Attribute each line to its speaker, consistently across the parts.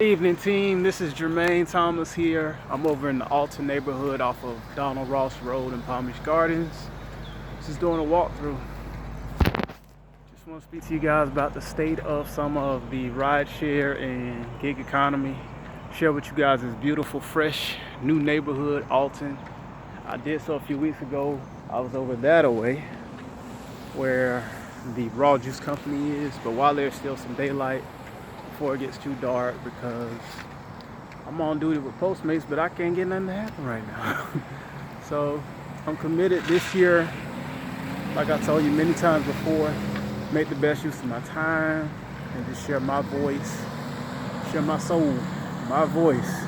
Speaker 1: Good evening, team. This is Jermaine Thomas here. I'm over in the Alton neighborhood off of Donald Ross Road in Palm Beach Gardens. Just doing a walkthrough. Just want to speak to you guys about the state of some of the rideshare and gig economy. Share with you guys this beautiful, fresh, new neighborhood, Alton. I did so a few weeks ago. I was over that way where the raw juice company is, but while there's still some daylight, before it gets too dark, because I'm on duty with Postmates, but I can't get nothing to happen right now. So I'm committed this year, like I told you many times before, make the best use of my time and just share my voice, share my soul, my voice,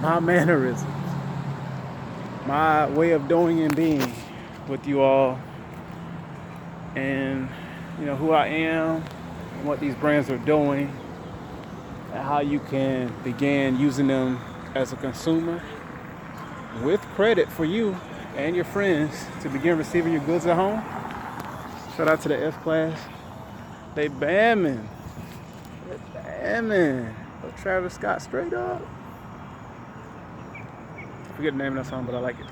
Speaker 1: my mannerisms, my way of doing and being with you all, and who I am and what these brands are doing, and how you can begin using them as a consumer with credit for you and your friends to begin receiving your goods at home. Shout out to the F class. They bamming. But Travis Scott straight up. I forget the name of that song, but I like it.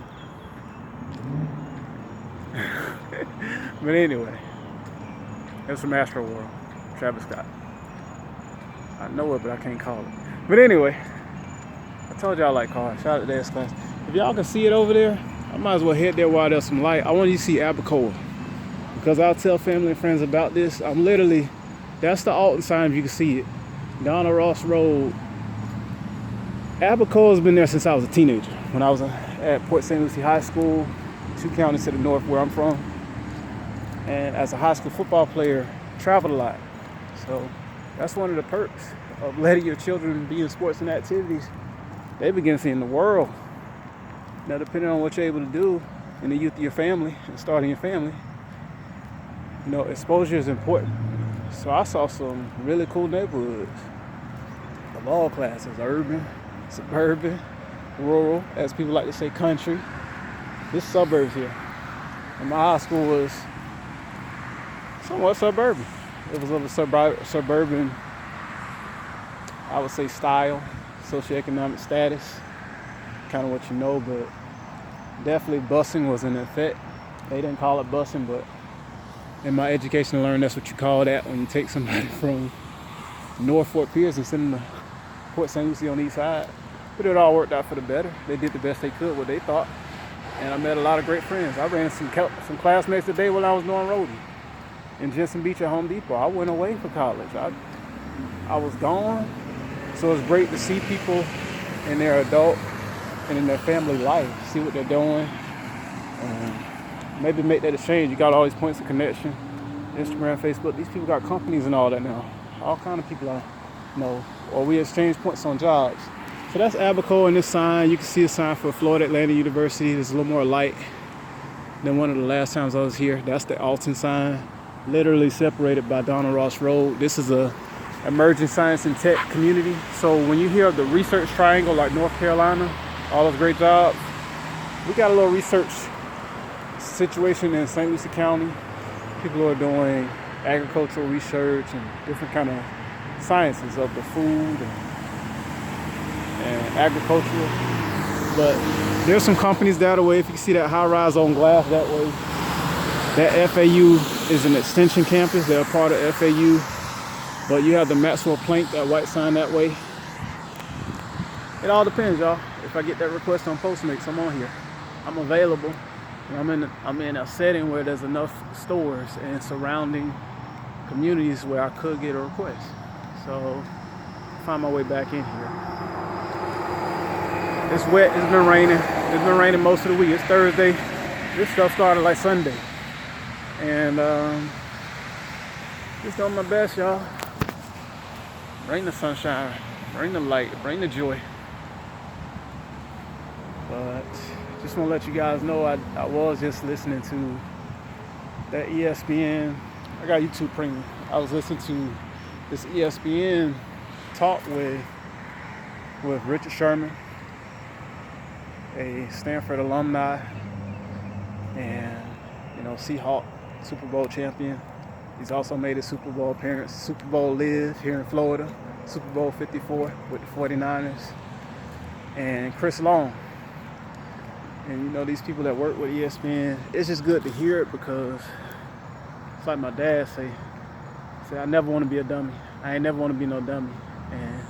Speaker 1: But anyway, it's from Astro World. Travis Scott. I know it, but I can't call it. But anyway, I told y'all I like cars. Shout out to the S class. If y'all can see it over there, I might as well head there while there's some light. I want you to see Abacoa, because I'll tell family and friends about this. That's the Alton sign if you can see it. Donald Ross Road. Abacoa's been there since I was a teenager. When I was at Port St. Lucie High School, 2 counties to the north where I'm from. And as a high school football player, traveled a lot. So that's one of the perks of letting your children be in sports and activities. They begin seeing the world. Now, depending on what you're able to do in the youth of your family and starting your family, exposure is important. So I saw some really cool neighborhoods of all classes: urban, suburban, rural, as people like to say, country. This suburbs here. And my high school was somewhat suburban. It was of a suburban, I would say, style, socioeconomic status, kind of what you know, but definitely busing was in effect. They didn't call it busing, but in my education I learned that's what you call that when you take somebody from North Fort Pierce and send them to Port St. Lucie on the east side. But it all worked out for the better. They did the best they could, what they thought. And I met a lot of great friends. I ran some classmates today when I was doing roadie in Jensen Beach at Home Depot. I went away for college. I was gone. So it's great to see people in their adult and in their family life, see what they're doing, and maybe make that exchange. You got all these points of connection, Instagram, Facebook. These people got companies and all that now. All kind of people I know. Or we exchange points on jobs. So that's Abacoa in this sign. You can see a sign for Florida Atlantic University. There's a little more light than one of the last times I was here. That's the Alton sign, literally separated by Donald Ross Road. This is a emerging science and tech community. So when you hear of the research triangle, like North Carolina, all those great jobs, we got a little research situation in St. Lucie County. People are doing agricultural research and different kind of sciences of the food and agricultural. But there's some companies that way. If you can see that high rise on glass that way, that FAU is an extension campus. They're a part of FAU. But you have the Maxwell Planck, that white sign that way. It all depends, y'all. If I get that request on Postmates, I'm on here. I'm available. And I'm in a setting where there's enough stores and surrounding communities where I could get a request. So find my way back in here. It's wet. It's been raining. It's been raining most of the week. It's Thursday. This stuff started like Sunday. And just doing my best, y'all. Bring the sunshine, bring the light, bring the joy. But just want to let you guys know I was just listening to that ESPN. I got YouTube Premium. I was listening to this ESPN talk with Richard Sherman, a Stanford alumni, and Seahawk Super Bowl champion. He's also made a Super Bowl appearance, Super Bowl live here in Florida. Super Bowl 54 with the 49ers, and Chris Long. And you know, these people that work with ESPN, it's just good to hear it because it's like my dad say, I never want to be a dummy. I ain't never want to be no dummy. And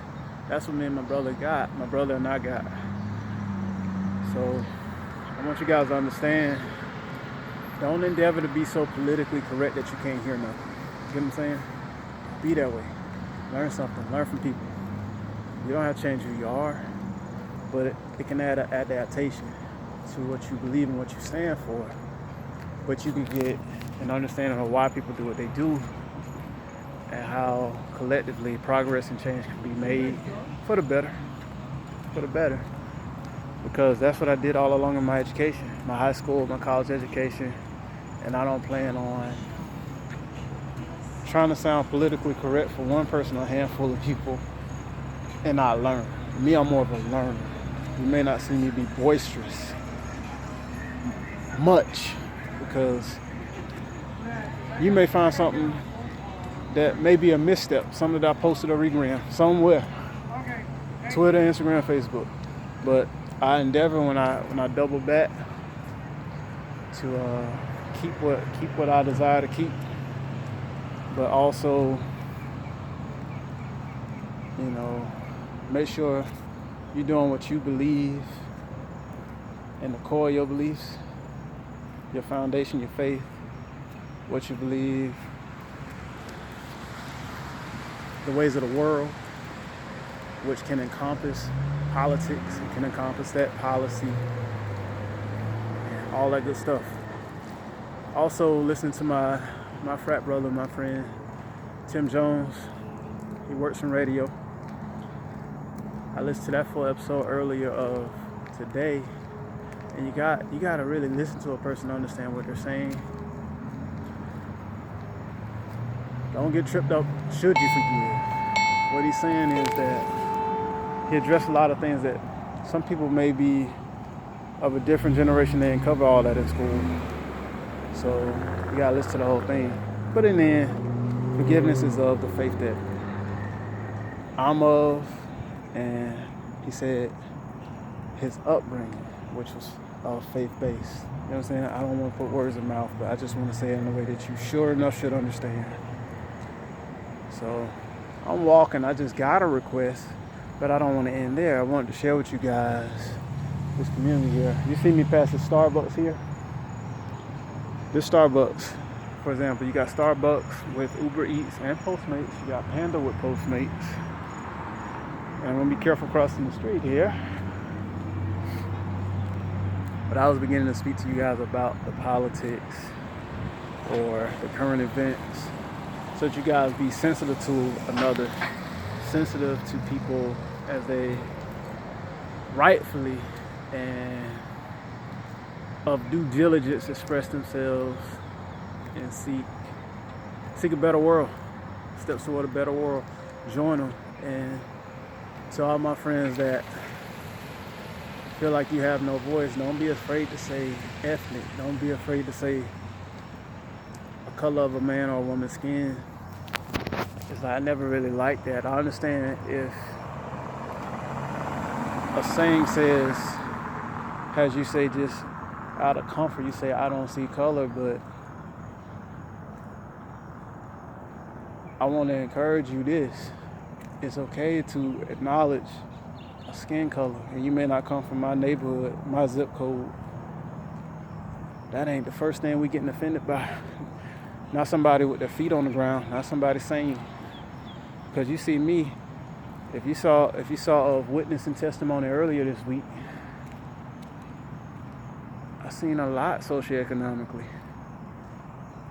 Speaker 1: that's what me and my brother and I got. So I want you guys to understand, don't endeavor to be so politically correct that you can't hear nothing. You get what I'm saying? Be that way. Learn something. Learn from people. You don't have to change who you are, but it can add an adaptation to what you believe and what you stand for. But you can get an understanding of why people do what they do and how collectively progress and change can be made for the better. For the better. Because that's what I did all along in my education, my high school, my college education, and I don't plan on trying to sound politically correct for one person or a handful of people and not learn. Me, I'm more of a learner. You may not see me be boisterous much because you may find something that may be a misstep, something that I posted or regrammed somewhere, Twitter, Instagram, Facebook. But I endeavor when I double back to keep what I desire to keep, but also, you know, make sure you're doing what you believe in the core of your beliefs, your foundation, your faith, what you believe, the ways of the world, which can encompass politics, it can encompass that policy, and all that good stuff. Also, listen to my frat brother, my friend, Tim Jones. He works in radio. I listened to that full episode earlier of today, and you got to really listen to a person to understand what they're saying. Don't get tripped up should you forgive. What he's saying is that he addressed a lot of things that some people may be of a different generation. They didn't cover all that in school. So you gotta listen to the whole thing. But in the end, forgiveness is of the faith that I'm of. And he said his upbringing, which was faith-based. You know what I'm saying? I don't want to put words in mouth, but I just want to say it in a way that you sure enough should understand. So I'm walking. I just got a request, but I don't want to end there. I wanted to share with you guys this community here. You see me pass the Starbucks here? This Starbucks, for example, you got Starbucks with Uber Eats and Postmates. You got Panda with Postmates. And I'm going to be careful crossing the street here. But I was beginning to speak to you guys about the politics or the current events, so that you guys be sensitive to another, sensitive to people as they rightfully and of due diligence express themselves and seek a better world, steps toward a better world. Join them. And to all my friends that feel like you have no voice, don't be afraid to say ethnic. Don't be afraid to say a color of a man or a woman's skin. It's like, I never really liked that. I understand if a saying says, as you say, just out of comfort, you say, I don't see color, but I want to encourage you this. It's okay to acknowledge a skin color, and you may not come from my neighborhood, my zip code. That ain't the first thing we getting offended by. Not somebody with their feet on the ground, not somebody saying, because you see me, if you saw a witness and testimony earlier this week, I seen a lot socioeconomically.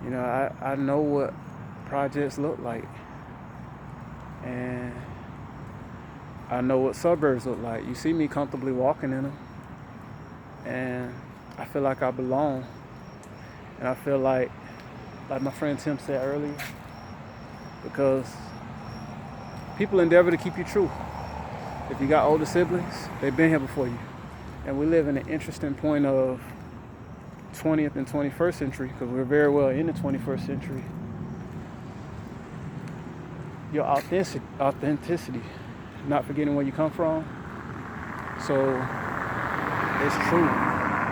Speaker 1: You know, I know what projects look like, and I know what suburbs look like. You see me comfortably walking in them, and I feel like I belong, and I feel like my friend Tim said earlier, because people endeavor to keep you true. If you got older siblings, they've been here before you. And we live in an interesting point of 20th and 21st century, because we're very well in the 21st century. your authenticity, not forgetting where you come from. So it's true.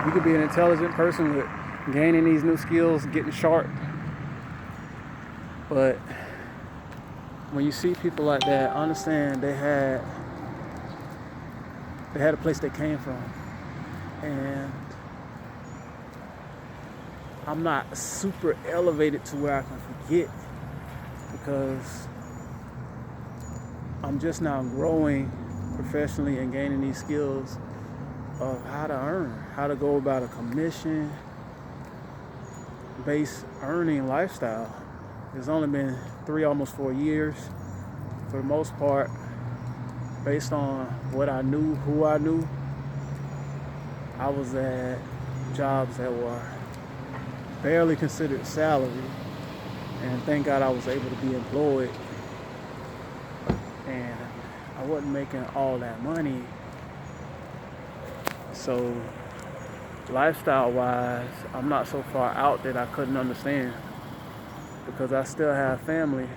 Speaker 1: You could be an intelligent person with gaining these new skills, getting sharp, but when you see people like that, understand they had a place they came from. And I'm not super elevated to where I can forget, because I'm just now growing professionally and gaining these skills of how to earn, how to go about a commission-based earning lifestyle. It's only been 3, almost 4 years. For the most part, based on what I knew, who I knew, I was at jobs that were barely considered salary, and thank God I was able to be employed, and I wasn't making all that money. So lifestyle wise, I'm not so far out that I couldn't understand, because I still have family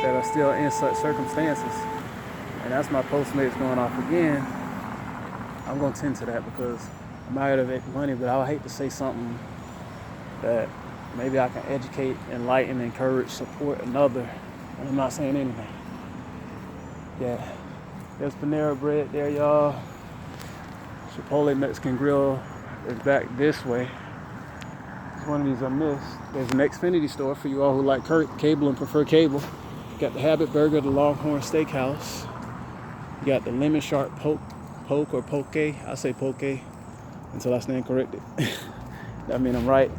Speaker 1: that are still in such circumstances. And that's my Postmates going off again. I'm going to tend to that because I'm out of it money, but I would hate to say something that maybe I can educate, enlighten, encourage, support another, and I'm not saying anything. Yeah, there's Panera Bread there, y'all. Chipotle Mexican Grill is back this way. It's one of these I missed. There's an Xfinity store for you all who like cable and prefer cable. Got the Habit Burger, the Longhorn Steakhouse. You got the Lemon Shark Poke or Poke. I say Poke until I stand corrected. That means I'm right.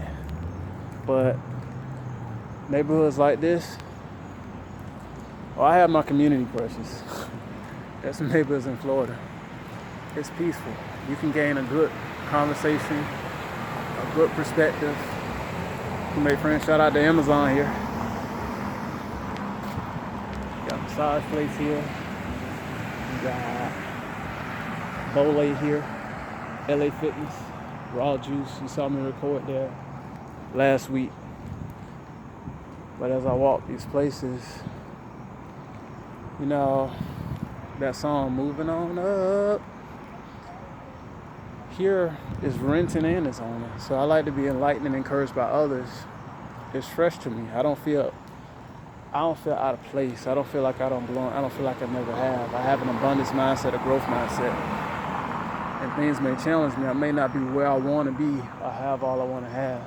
Speaker 1: But neighborhoods like this, well, I have my community precious. There's some neighborhoods in Florida. It's peaceful. You can gain a good conversation, a good perspective. You make friends. Shout out to Amazon here. Got a massage place here. We got Bole here. LA Fitness. Raw Juice. You saw me record there last week. But as I walk these places, you know, that song, Moving On Up, here is renting and it's owner. So I like to be enlightened and encouraged by others. It's fresh to me. I don't feel out of place. I don't feel like I don't belong. I don't feel like I never have. I have an abundance mindset, a growth mindset. And things may challenge me. I may not be where I want to be or have all I want to have.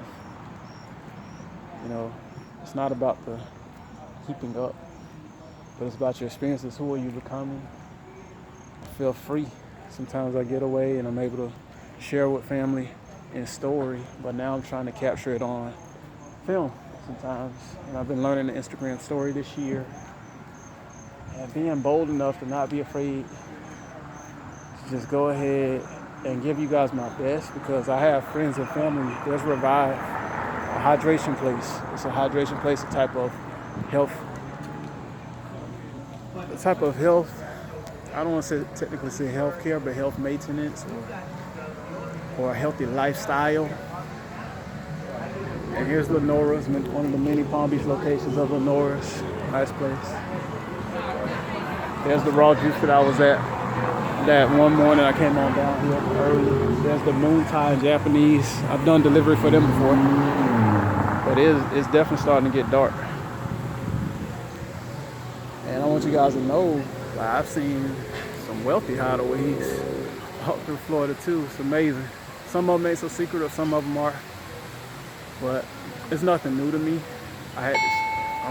Speaker 1: You know, it's not about the keeping up, but it's about your experiences. Who are you becoming? I feel free. Sometimes I get away and I'm able to share with family in story, but now I'm trying to capture it on film sometimes. And I've been learning the Instagram story this year and being bold enough to not be afraid to just go ahead and give you guys my best, because I have friends and family. There's Revive, a hydration place. It's a hydration place, a type of health. I don't want to technically say healthcare, but health maintenance or a healthy lifestyle. And here's Lenora's, one of the many Palm Beach locations of Lenora's. Nice place. There's the Raw Juice that I was at that one morning. I came on down here early. There's the Noontime Japanese. I've done delivery for them before, but it's definitely starting to get dark. And I want you guys to know, I've seen some wealthy hideaways all through Florida too. It's amazing. Some of them ain't so secretive, some of them are. But it's nothing new to me. I'm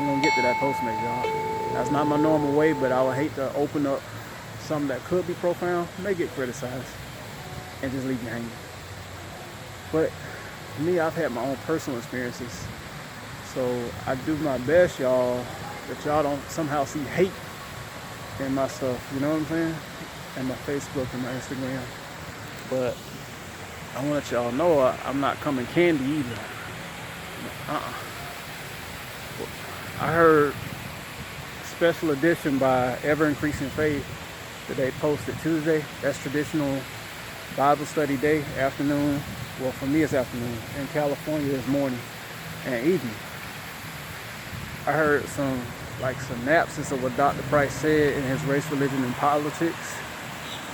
Speaker 1: gonna get to that Postmates, y'all. That's not my normal way, but I would hate to open up something that could be profound, may get criticized, and just leave me hanging. But for me, I've had my own personal experiences. So I do my best, y'all, that y'all don't somehow see hate in my stuff, you know what I'm saying? And my Facebook and my Instagram. But I want to let y'all know I'm not coming candy either. I heard special edition by Ever Increasing Faith that they posted Tuesday. That's traditional Bible study day, afternoon. Well, for me it's afternoon. In California it's morning and evening. I heard some synopsis of what Dr. Price said in his Race, Religion, and Politics.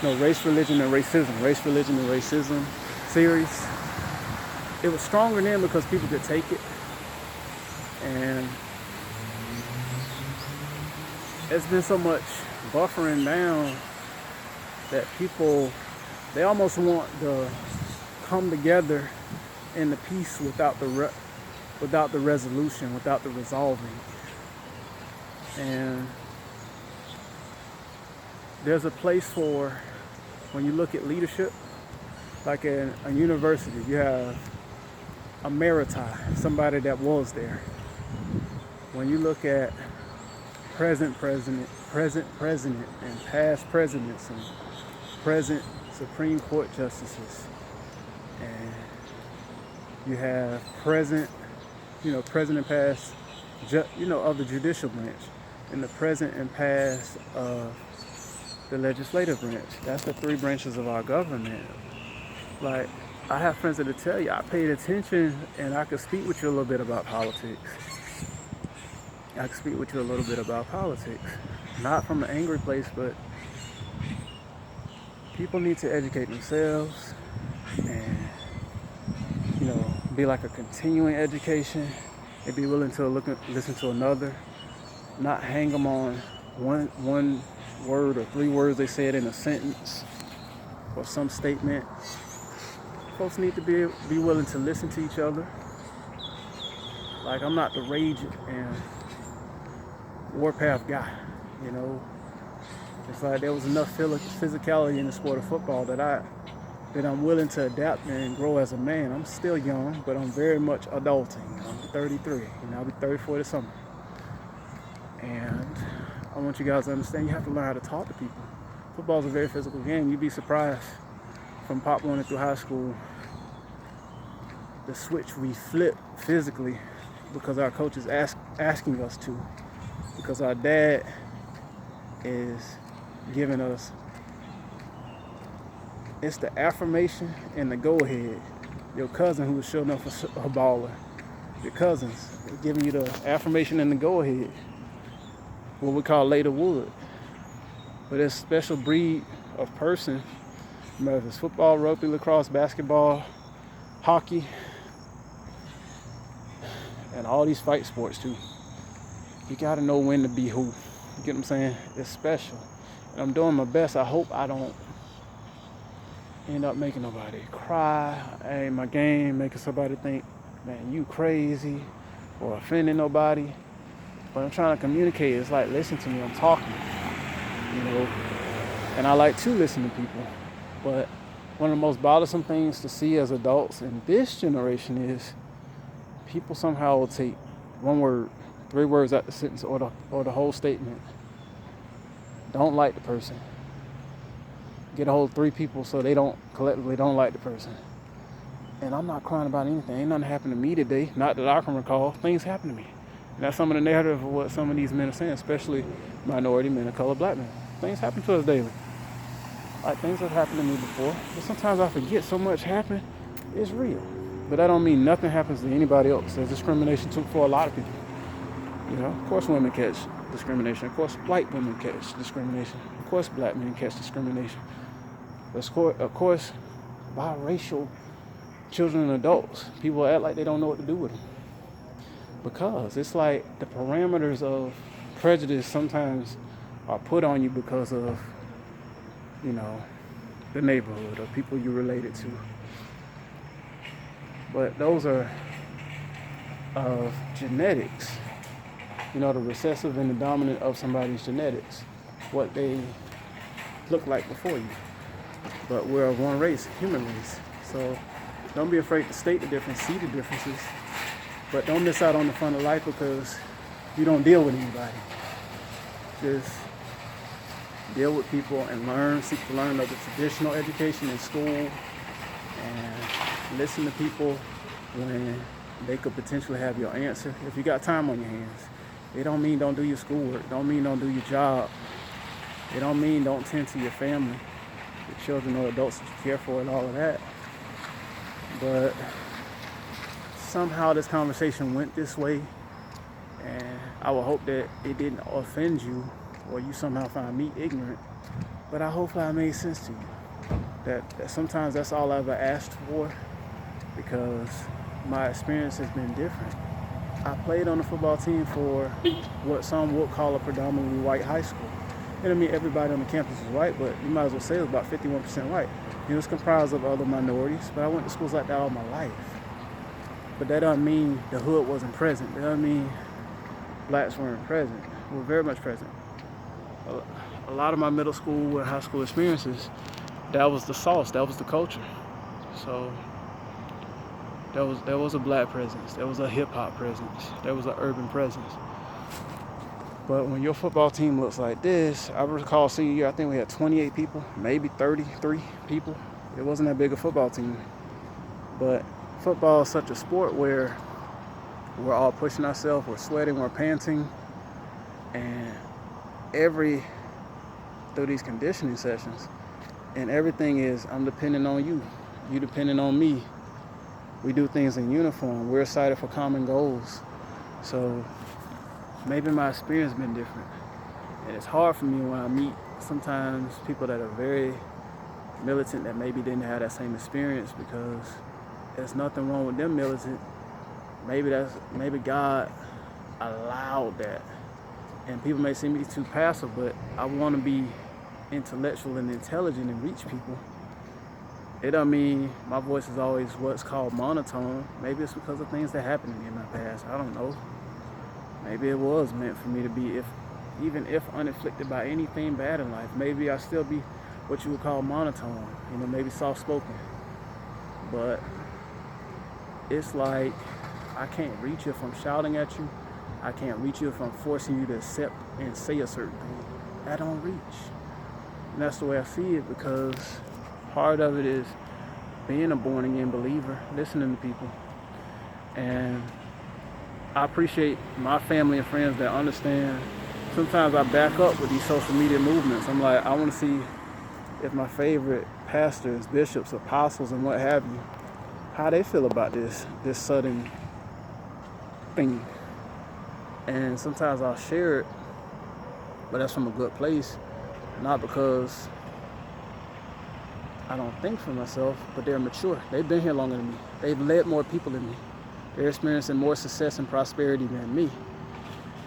Speaker 1: No, Race, Religion, and Racism. Race, Religion, and Racism series. It was stronger then because people could take it. And it's been so much buffering down that people, they almost want to come together in the peace without the resolution, without the resolving. And there's a place for, when you look at leadership, like in a university, you have a emeriti, somebody that was there. When you look at present president, and past presidents, and present Supreme Court justices, and you have present and past, of the judicial branch, and the present and past of the legislative branch. That's the three branches of our government. Like, I have friends that'll tell you, I paid attention and I could speak with you a little bit about politics. Not from an angry place, but people need to educate themselves and, be like a continuing education and be willing to listen to another, not hang them on one word or three words they said in a sentence or some statement. Folks need to be willing to listen to each other. Like, I'm not the rage and warpath guy, It's like there was enough physicality in the sport of football that I'm willing to adapt and grow as a man. I'm still young, but I'm very much adulting. I'm 33, I'll be 34 this summer. And I want you guys to understand, you have to learn how to talk to people. Football is a very physical game. You'd be surprised, from Pop Warner through high school, the switch we flip physically because our coach is asking us to, because our dad is giving us, it's the affirmation and the go-ahead. Your cousin who was showing up for a baller, your cousins giving you the affirmation and the go-ahead, what we call later wood. But there's a special breed of person, whether it's football, rugby, lacrosse, basketball, hockey, and all these fight sports too. You gotta know when to be who. You get what I'm saying? It's special. And I'm doing my best. I hope I don't end up making nobody cry. Ain't my game making somebody think, man, you crazy, or offending nobody. But I'm trying to communicate. It's like, listen to me, I'm talking. And I like to listen to people. But one of the most bothersome things to see as adults in this generation is people somehow will take one word, three words out the sentence or the whole statement. Don't like the person. Get a hold of three people so they collectively don't like the person. And I'm not crying about anything. Ain't nothing happened to me today. Not that I can recall. Things happen to me. And that's some of the narrative of what some of these men are saying, especially minority men of color, black men. Things happen to us daily. Like, things have happened to me before. But sometimes I forget so much happened. It's real. But that don't mean nothing happens to anybody else. There's discrimination too for a lot of people. Of course women catch discrimination. Of course white women catch discrimination. Of course black men catch discrimination. Of course biracial children and adults, people act like they don't know what to do with them. Because it's like the parameters of prejudice sometimes are put on you because of, the neighborhood or people you're related to. But those are of genetics. The recessive and the dominant of somebody's genetics, what they look like before you. But we're of one race, human race. So don't be afraid to state the difference, see the differences, but don't miss out on the fun of life because you don't deal with anybody. Just deal with people and seek to learn of the traditional education in school, and listen to people when they could potentially have your answer. If you got time on your hands, it don't mean don't do your schoolwork, don't mean don't do your job, it don't mean don't tend to your family, your children or adults that you care for and all of that. But somehow this conversation went this way, And I would hope that it didn't offend you or you somehow find me ignorant. But I hope I made sense to you. That sometimes that's all I've ever asked for, because my experience has been different. I played on the football team for what some would call a predominantly white high school. And I mean, everybody on the campus was white, but you might as well say it was about 51% white. It was comprised of other minorities, but I went to schools like that all my life. But that doesn't mean the hood wasn't present. That doesn't mean blacks weren't present. We were very much present. A lot of my middle school and high school experiences, that was the sauce, that was the culture. So there was a black presence, there was a hip hop presence, there was an urban presence. But when your football team looks like this, I recall senior year, I think we had 28 people, maybe 33 people. It wasn't that big a football team. But football is such a sport where we're all pushing ourselves, we're sweating, we're panting, and through these conditioning sessions, and everything is, I'm depending on you, you depending on me. We do things in uniform. We're excited for common goals. So maybe my experience has been different. And it's hard for me when I meet sometimes people that are very militant that maybe didn't have that same experience, because there's nothing wrong with them militant. Maybe God allowed that. And people may see me too passive, but I want to be intellectual and intelligent and reach people. It don't mean my voice is always what's called monotone. Maybe it's because of things that happened to me in my past. I don't know. Maybe it was meant for me to be, even if unafflicted by anything bad in life, maybe I still be what you would call monotone, maybe soft-spoken. But it's like I can't reach you if I'm shouting at you. I can't reach you if I'm forcing you to accept and say a certain thing. I don't reach. And that's the way I see it, because part of it is being a born-again believer, listening to people. And I appreciate my family and friends that understand. Sometimes I back up with these social media movements. I'm like, I want to see if my favorite pastors, bishops, apostles, and what have you, how they feel about this sudden thing. And sometimes I'll share it, but that's from a good place, not because I don't think for myself, but they're mature. They've been here longer than me. They've led more people than me. They're experiencing more success and prosperity than me.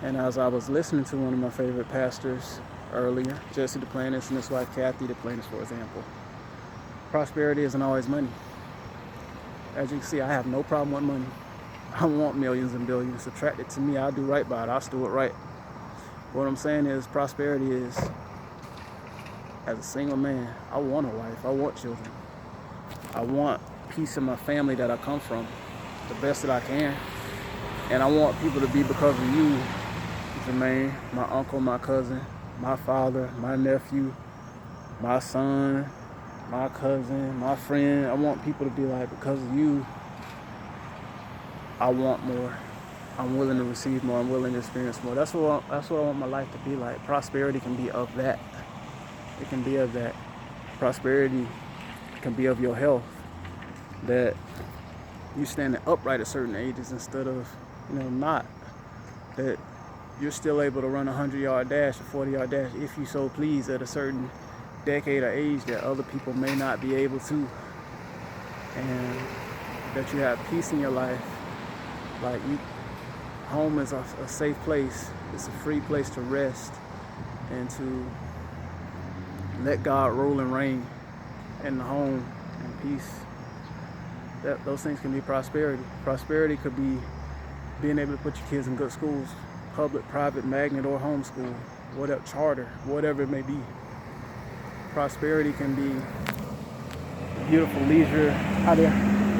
Speaker 1: And as I was listening to one of my favorite pastors earlier, Jesse Duplantis and his wife Kathy Duplantis, for example, prosperity isn't always money. As you can see, I have no problem with money. I want millions and billions. Attracted to me, I'll do right by it. I'll do it right. What I'm saying is, prosperity is, as a single man, I want a wife. I want children. I want peace in my family that I come from, the best that I can. And I want people to be because of you, Jermaine, my uncle, my cousin, my father, my nephew, my son, my cousin, my friend. I want people to be like, because of you, I want more. I'm willing to receive more. I'm willing to experience more. That's what I want my life to be like. Prosperity can be of that. It can be of that. Prosperity can be of your health. That you standing upright at certain ages instead of, not. That you're still able to run a 100-yard dash, a 40-yard dash, if you so please, at a certain decade or age that other people may not be able to. And that you have peace in your life. Like, home is a safe place. It's a free place to rest and to let God rule and reign in the home and peace. Those things can be prosperity. Prosperity could be being able to put your kids in good schools, public, private, magnet, or homeschool, whatever, charter, whatever it may be. Prosperity can be beautiful leisure out there,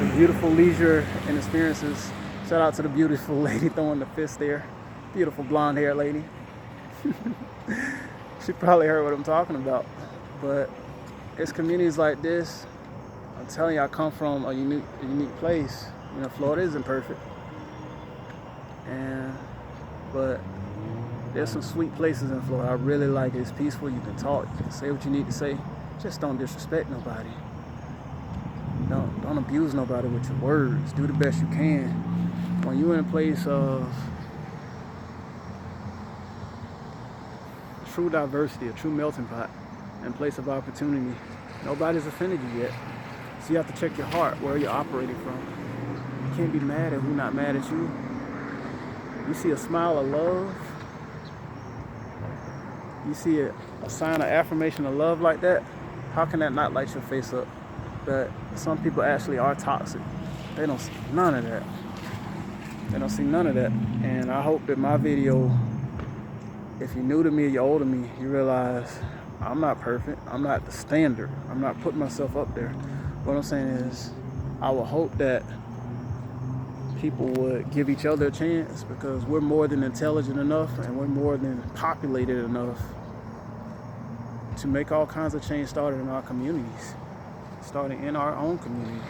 Speaker 1: the beautiful leisure and experiences. Shout out to the beautiful lady throwing the fist there. Beautiful blonde-haired lady. She probably heard what I'm talking about. But it's communities like this. I'm telling you, I come from a unique place. Florida isn't perfect. But there's some sweet places in Florida. I really like it. It's peaceful. You can talk. You can say what you need to say. Just don't disrespect nobody. Don't abuse nobody with your words. Do the best you can. When you're in a place of true diversity, a true melting pot and place of opportunity. Nobody's offended you yet. So you have to check your heart, where you're operating from. You can't be mad at who's not mad at you. You see a smile of love, you see a sign of affirmation of love like that, how can that not light your face up? But some people actually are toxic. They don't see none of that. They don't see none of that. And I hope that my video, if you're new to me or you're old to me, you realize I'm not perfect. I'm not the standard. I'm not putting myself up there. What I'm saying is, I would hope that people would give each other a chance, because we're more than intelligent enough and we're more than populated enough to make all kinds of change started in our communities, starting in our own communities.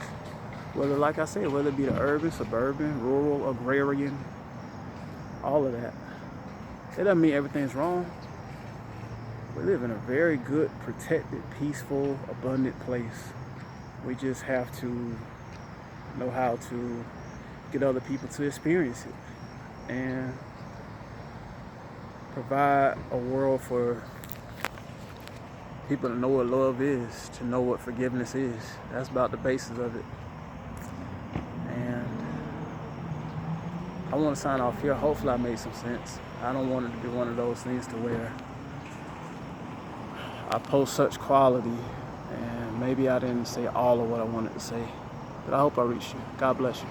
Speaker 1: Whether, like I said, whether it be the urban, suburban, rural, agrarian, all of that. It doesn't mean everything's wrong. We live in a very good, protected, peaceful, abundant place. We just have to know how to get other people to experience it and provide a world for people to know what love is, to know what forgiveness is. That's about the basis of it. And I want to sign off here. Hopefully I made some sense. I don't want it to be one of those things to where I post such quality and maybe I didn't say all of what I wanted to say. But I hope I reached you. God bless you.